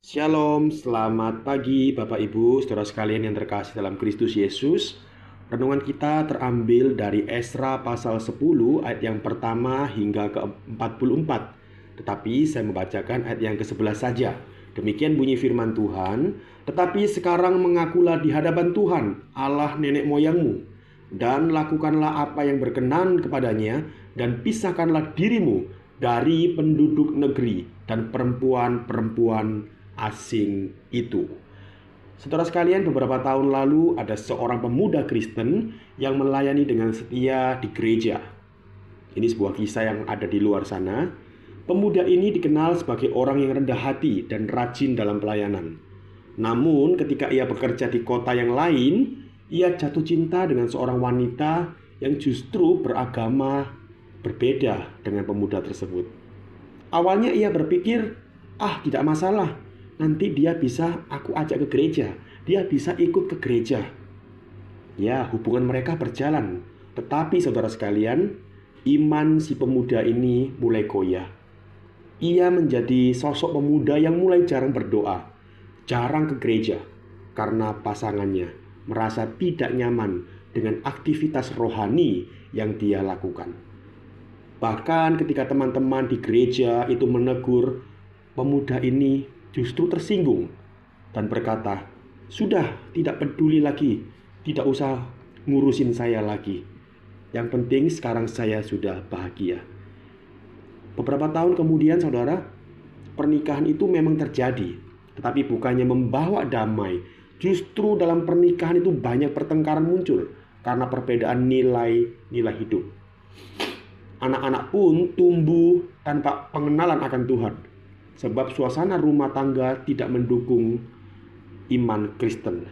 Shalom, selamat pagi Bapak Ibu, saudara sekalian yang terkasih dalam Kristus Yesus. Renungan kita terambil dari Esra pasal 10 ayat yang pertama hingga ke-44. Tetapi saya membacakan ayat yang ke-11 saja. Demikian bunyi firman Tuhan, "Tetapi sekarang mengakulah di hadapan Tuhan, Allah nenek moyangmu, dan lakukanlah apa yang berkenan kepadanya, dan pisahkanlah dirimu dari penduduk negeri dan perempuan-perempuan asing itu." Saudara sekalian, beberapa tahun lalu ada seorang pemuda Kristen yang melayani dengan setia di gereja. Ini sebuah kisah yang ada di luar sana. Pemuda ini dikenal sebagai orang yang rendah hati dan rajin dalam pelayanan. Namun ketika ia bekerja di kota yang lain, ia jatuh cinta dengan seorang wanita yang justru beragama berbeda dengan pemuda tersebut. Awalnya ia berpikir, tidak masalah, nanti dia bisa aku ajak ke gereja, dia bisa ikut ke gereja. Ya, hubungan mereka berjalan. Tetapi saudara sekalian, iman si pemuda ini mulai goyah. Ia menjadi sosok pemuda yang mulai jarang berdoa, jarang ke gereja, karena pasangannya merasa tidak nyaman dengan aktivitas rohani yang dia lakukan. Bahkan ketika teman-teman di gereja itu menegur, pemuda ini justru tersinggung dan berkata, "Sudah, tidak peduli lagi, tidak usah ngurusin saya lagi. Yang penting sekarang saya sudah bahagia." Beberapa tahun kemudian, saudara, pernikahan itu memang terjadi. Tetapi bukannya membawa damai, justru dalam pernikahan itu banyak pertengkaran muncul karena perbedaan nilai-nilai hidup. Anak-anak pun tumbuh tanpa pengenalan akan Tuhan, sebab suasana rumah tangga tidak mendukung iman Kristen.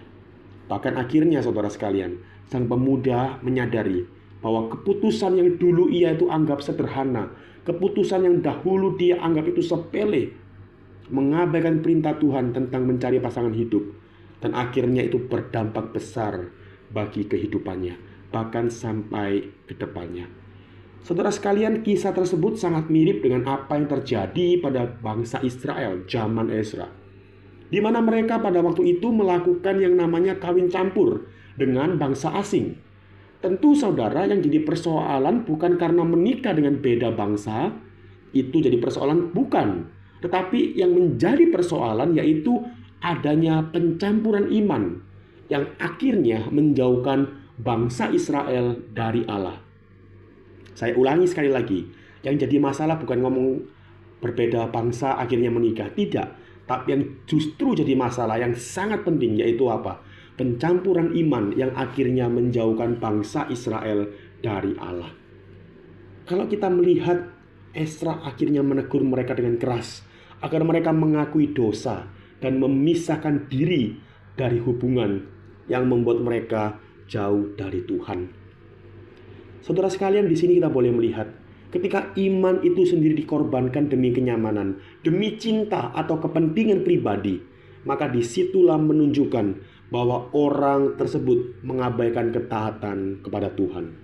Bahkan akhirnya, saudara sekalian, sang pemuda menyadari bahwa keputusan yang dulu ia itu anggap sederhana, keputusan yang dahulu dia anggap itu sepele, mengabaikan perintah Tuhan tentang mencari pasangan hidup, dan akhirnya itu berdampak besar bagi kehidupannya, bahkan sampai ke depannya. Saudara sekalian, kisah tersebut sangat mirip dengan apa yang terjadi pada bangsa Israel zaman Esra, di mana mereka pada waktu itu melakukan yang namanya kawin campur dengan bangsa asing. Tentu saudara, yang jadi persoalan bukan karena menikah dengan beda bangsa, itu jadi persoalan bukan. Tetapi yang menjadi persoalan yaitu adanya pencampuran iman yang akhirnya menjauhkan bangsa Israel dari Allah. Saya ulangi sekali lagi, yang jadi masalah bukan ngomong berbeda bangsa akhirnya menikah, tidak. Tapi yang justru jadi masalah yang sangat penting yaitu apa? Pencampuran iman yang akhirnya menjauhkan bangsa Israel dari Allah. Kalau kita melihat Esra akhirnya menegur mereka dengan keras agar mereka mengakui dosa dan memisahkan diri dari hubungan yang membuat mereka jauh dari Tuhan. Saudara sekalian, di sini kita boleh melihat ketika iman itu sendiri dikorbankan demi kenyamanan, demi cinta atau kepentingan pribadi, maka disitulah menunjukkan bahwa orang tersebut mengabaikan ketaatan kepada Tuhan.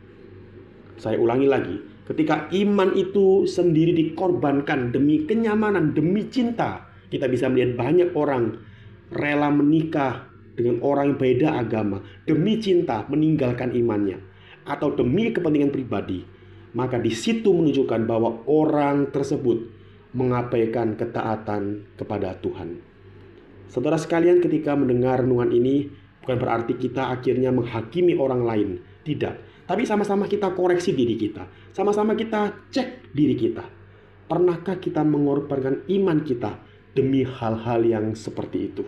Saya ulangi lagi, ketika iman itu sendiri dikorbankan demi kenyamanan, demi cinta, kita bisa melihat banyak orang rela menikah dengan orang yang beda agama, demi cinta meninggalkan imannya, atau demi kepentingan pribadi. Maka di situ menunjukkan bahwa orang tersebut mengabaikan ketaatan kepada Tuhan. Saudara sekalian, ketika mendengar renungan ini, bukan berarti kita akhirnya menghakimi orang lain. Tidak. Tapi sama-sama kita koreksi diri kita. Sama-sama kita cek diri kita. Pernahkah kita mengorbankan iman kita demi hal-hal yang seperti itu?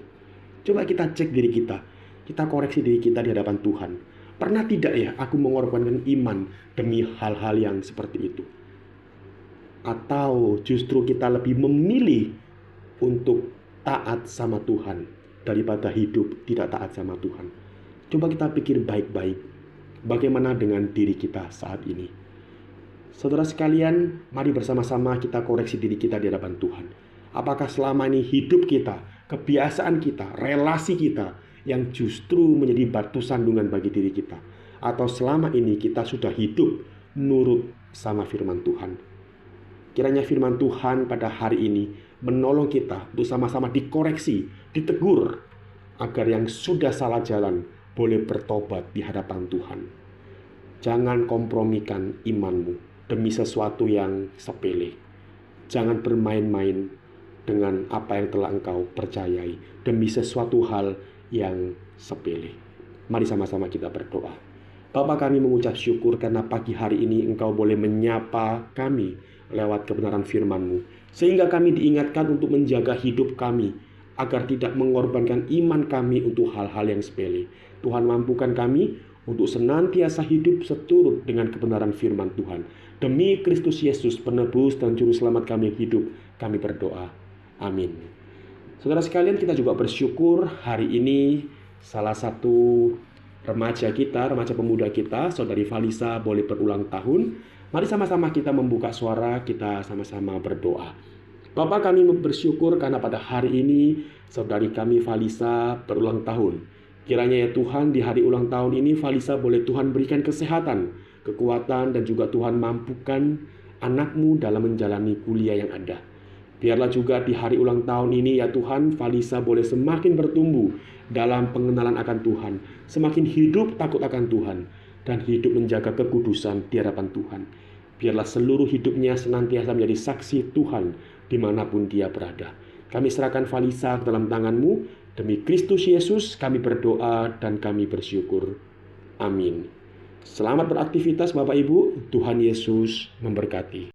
Coba kita cek diri kita. Kita koreksi diri kita di hadapan Tuhan. Pernah tidak ya aku mengorbankan iman demi hal-hal yang seperti itu? Atau justru kita lebih memilih untuk taat sama Tuhan daripada hidup tidak taat sama Tuhan? Coba kita pikir baik-baik, bagaimana dengan diri kita saat ini? Saudara sekalian, mari bersama-sama kita koreksi diri kita di hadapan Tuhan. Apakah selama ini hidup kita, kebiasaan kita, relasi kita yang justru menjadi batu sandungan bagi diri kita? Atau selama ini kita sudah hidup nurut sama firman Tuhan? Kiranya firman Tuhan pada hari ini menolong kita untuk sama-sama dikoreksi, ditegur, agar yang sudah salah jalan boleh bertobat di hadapan Tuhan. Jangan kompromikan imanmu demi sesuatu yang sepele. Jangan bermain-main dengan apa yang telah engkau percayai demi sesuatu hal yang sepele. Mari sama-sama kita berdoa. Bapa, kami mengucap syukur karena pagi hari ini engkau boleh menyapa kami lewat kebenaran firman-Mu, sehingga kami diingatkan untuk menjaga hidup kami agar tidak mengorbankan iman kami untuk hal-hal yang sepele. Tuhan, mampukan kami untuk senantiasa hidup seturut dengan kebenaran firman Tuhan. Demi Kristus Yesus, penebus dan juru selamat kami yang hidup, kami berdoa. Amin. Saudara sekalian, kita juga bersyukur hari ini salah satu remaja pemuda kita, Saudari Valisa, boleh berulang tahun. Mari sama-sama kita membuka suara, kita sama-sama berdoa. Bapa, kami bersyukur karena pada hari ini saudari kami Valisa berulang tahun. Kiranya ya Tuhan, di hari ulang tahun ini Valisa boleh Tuhan berikan kesehatan, kekuatan, dan juga Tuhan mampukan anakmu dalam menjalani kuliah yang ada. Biarlah juga di hari ulang tahun ini ya Tuhan, Valisa boleh semakin bertumbuh dalam pengenalan akan Tuhan, semakin hidup takut akan Tuhan, dan hidup menjaga kekudusan di hadapan Tuhan. Biarlah seluruh hidupnya senantiasa menjadi saksi Tuhan dimanapun dia berada. Kami serahkan Valisa ke dalam tangan-Mu. Demi Kristus Yesus kami berdoa dan kami bersyukur. Amin. Selamat beraktivitas Bapak Ibu. Tuhan Yesus memberkati.